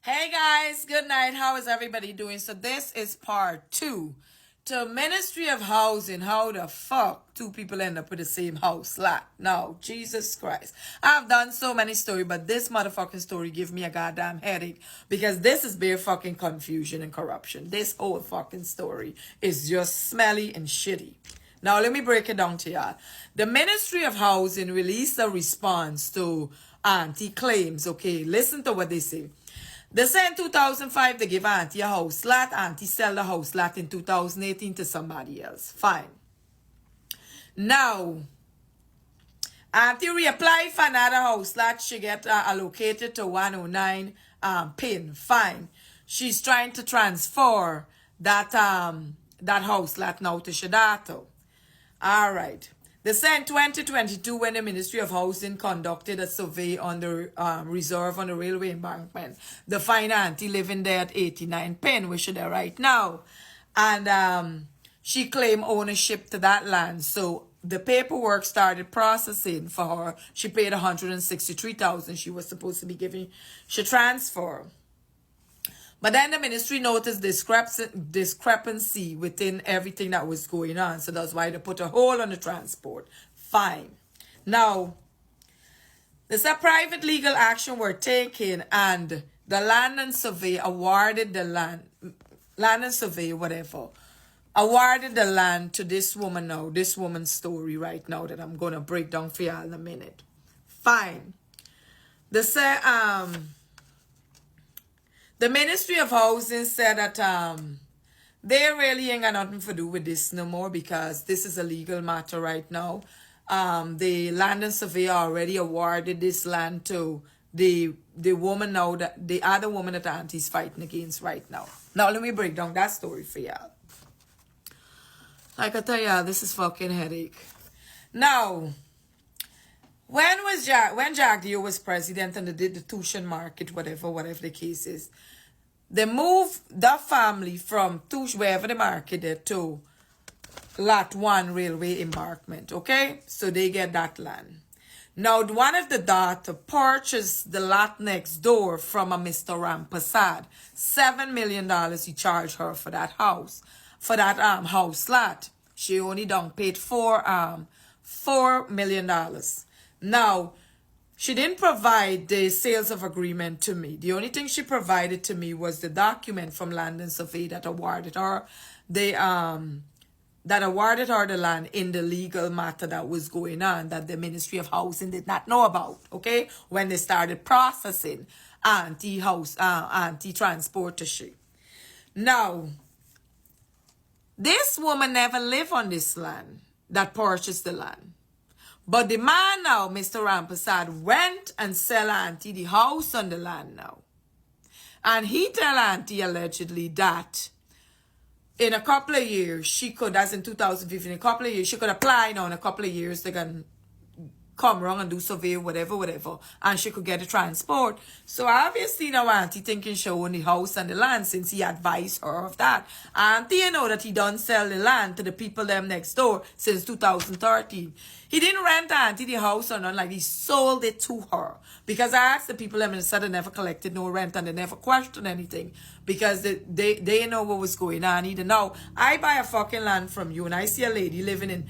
Hey guys, good night. How is everybody doing? So this is part two to Ministry of Housing. How the fuck two people end up with the same house lot? No, Jesus Christ. I've done so many stories, but this motherfucking story give me a goddamn headache because this is bare fucking confusion and corruption. This whole fucking story is just smelly and shitty. Now let me break it down to y'all. The Ministry of Housing released a response to auntie claims. Okay, listen to what they say. They said in 2005 they give auntie a house lot. Auntie sell the house lot in 2018 to somebody else. Fine. Now, auntie reapply for another house lot. She get allocated to 109 pin. Fine. She's trying to transfer that house lot now to Shadato. All right. They said in 2022 when the Ministry of Housing conducted a survey on the reserve on the railway embankment, they find auntie living there at 89 Penn, which is there right now. And she claimed ownership to that land. So the paperwork started processing for her. She paid $163,000 she was supposed to be giving. She transferred. But then the ministry noticed discrepancy within everything that was going on. So that's why they put a hold on the transport. Fine. Now, there's a private legal action were taken and the land and survey awarded the land and survey, whatever, awarded the land to this woman now, this woman's story right now that I'm going to break down for y'all in a minute. Fine. They say, the Ministry of Housing said that they really ain't got nothing to do with this no more because this is a legal matter right now. The land and surveyor already awarded this land to the woman now, that the other woman that auntie's fighting against right now. Now let me break down that story for y'all. Like I tell y'all, this is fucking headache. Now, when Jack Dio was president and they did the tuition market, whatever the case is, they moved the family from wherever they marketed to Lot 1 Railway Embankment, okay? So they get that land. Now, one of the daughter purchased the lot next door from a Mr. Rampasad. $7 million he charged her for that house, for that house lot. She only done paid $4 million. Now, she didn't provide the sales of agreement to me. The only thing she provided to me was the document from Land and Survey that awarded her the land in the legal matter that was going on that the Ministry of Housing did not know about, okay? When they started processing anti-transportation. Now, this woman never lived on this land that purchased the land. But the man now, Mr. Rampasad, went and sell auntie the house on the land now. And he tell auntie allegedly that in a couple of years, she could, as in 2015, in a couple of years, she could apply now in a couple of years, they can come wrong and do survey, whatever, and she could get a transport. So obviously now auntie thinking she own the house and the land since he advised her of that. Auntie, you know that he done sell the land to the people them next door since 2013. He didn't rent auntie the house or nothing, like he sold it to her. Because I asked the people them and said they never collected no rent and they never questioned anything. Because they know what was going on either. Now, I buy a fucking land from you and I see a lady living in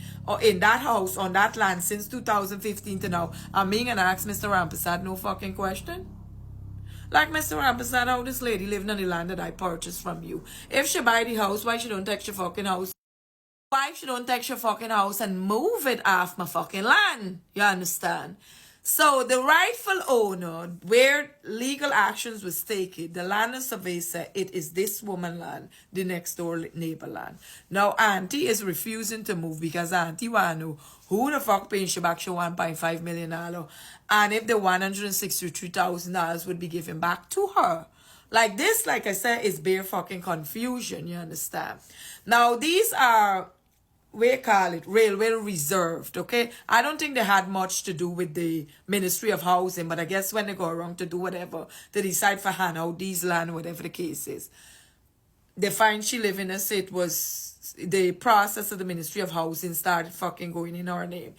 that house on that land since 2015 to now. I'm being and ask Mr. Rampasad no fucking question. Like Mr. Rampasad, how this lady living on the land that I purchased from you. If she buy the house, why she don't take your fucking house? Why she don't take your fucking house and move it off my fucking land? You understand? So the rightful owner, where legal actions was taken, the land and survey said it is this woman land, the next door neighbor land. Now auntie is refusing to move because auntie want to know who the fuck paying she back she $1.5 million, and if the $163,000 would be given back to her. Like this, like I said, is bare fucking confusion, you understand? Now these are, we call it railway reserved, okay? I don't think they had much to do with the Ministry of Housing, but I guess when they go around to do whatever, they decide for hand out these land, whatever the case is. They find she live in a state was the process of the Ministry of Housing started fucking going in her name.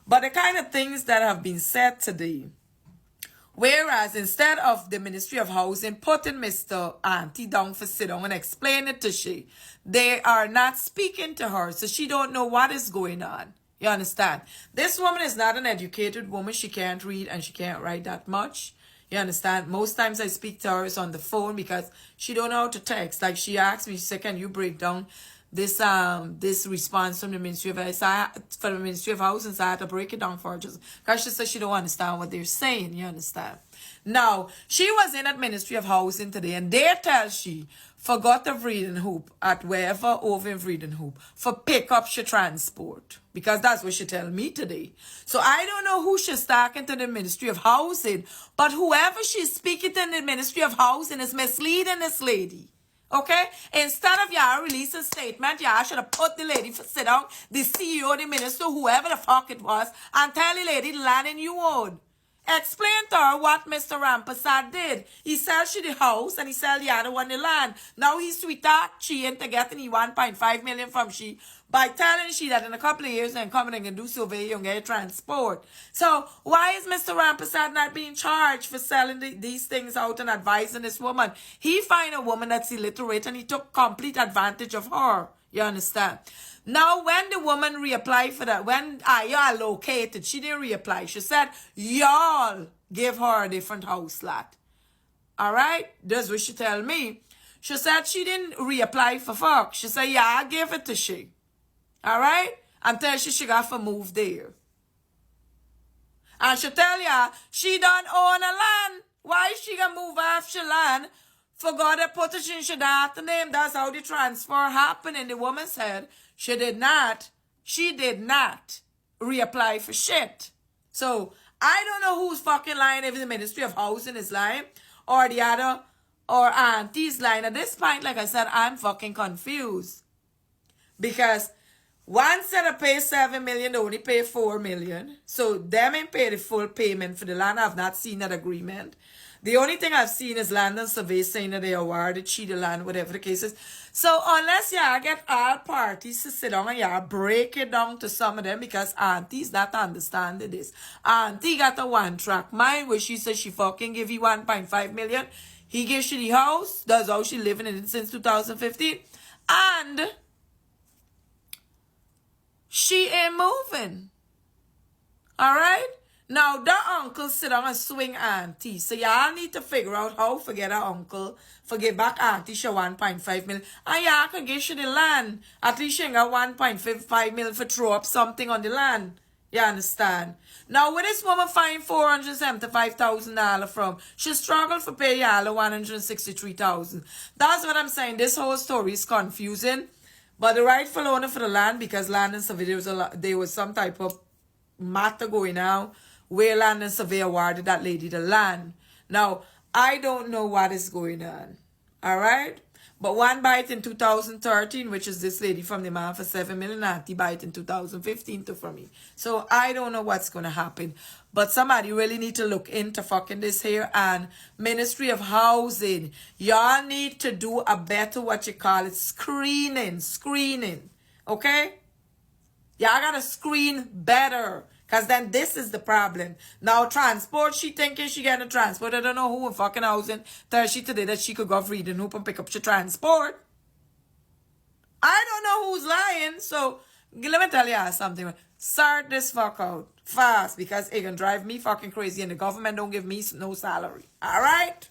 But the kind of things that have been said today Whereas instead of the Ministry of Housing putting Mr. Auntie down for sit down and explain it to she, they are not speaking to her, so she don't know what is going on. You understand? This woman is not an educated woman. She can't read and she can't write that much. You understand? Most times I speak to her is on the phone because she don't know how to text. Like she asked me, she said, can you break down this response from the Ministry of for the Ministry of Housing? So I had to break it down for her just because she said she don't understand what they're saying. You understand? Now, she was in at Ministry of Housing today and they tell she forgot the breathing hoop at wherever over in breathing hoop for pick up she transport. Because that's what she tell me today. So I don't know who she's talking to the Ministry of Housing, but whoever she's speaking to in the Ministry of Housing is misleading this lady. Okay? Instead of y'all release a statement, y'all should have put the lady for sit down, the CEO, the minister, whoever the fuck it was, and tell the lady the land in you own. Explain to her what Mr. Rampasad did. He sell she the house and he sell the other one the land. Now he's sweet talk she into getting the 1.5 million from she by telling she that in a couple of years and coming and do survey and get transport. So why is Mr. Rampasad not being charged for selling these things out and advising this woman? He find a woman that's illiterate and he took complete advantage of her. You understand? Now, when the woman reapplied for that, when y'all located, she didn't reapply. She said, y'all give her a different house lot. All right? That's what she tell me. She said she didn't reapply for fuck. She said, yeah, I give it to she. All right? Until she got to move there. And she tell ya, she don't own a land. Why she gonna move off she land? For God to put it in she daughter name. That's how the transfer happened. And the woman said, she did not reapply for shit. So, I don't know who's fucking lying, if the Ministry of Housing is lying, or the other, or auntie's lying. At this point, like I said, I'm fucking confused. Because one said I pay 7 million, they only pay 4 million. So, them ain't pay the full payment for the land. I've not seen that agreement. The only thing I've seen is land and survey saying that they awarded she the land, whatever the case is. So unless y'all get all parties to sit down and y'all break it down to some of them, because auntie's not understanding this. Auntie got a one-track mind where she says she fucking give you 1.5 million. He gives you the house. That's how she living in it since 2015. And she ain't moving. All right? Now, that uncle sit down and swing auntie. So, y'all need to figure out how to forget her uncle, forget back auntie, she 1.5 million. And y'all can give she the land. At least she got 1.55 million for throw up something on the land. You understand? Now, where this woman find $475,000 from, she struggled for pay y'all $163,000. That's what I'm saying. This whole story is confusing. But the rightful owner for the land, because land and survey, there was some type of matter going on, where land and survey awarded that lady the land. Now, I don't know what is going on. All right? But one bite in 2013, which is this lady from the man for 7 million, auntie bite in 2015 too from me. So, I don't know what's going to happen. But somebody really need to look into fucking this here. And Ministry of Housing, y'all need to do a better, what you call it, screening. Okay? Y'all got to screen better. Because then this is the problem. Now, transport, she thinking she getting a transport. I don't know who in fucking housing tell she today that she could go read and hoop and pick up your transport. I don't know who's lying. So, let me tell you something. Sort this fuck out fast because it can drive me fucking crazy and the government don't give me no salary. All right?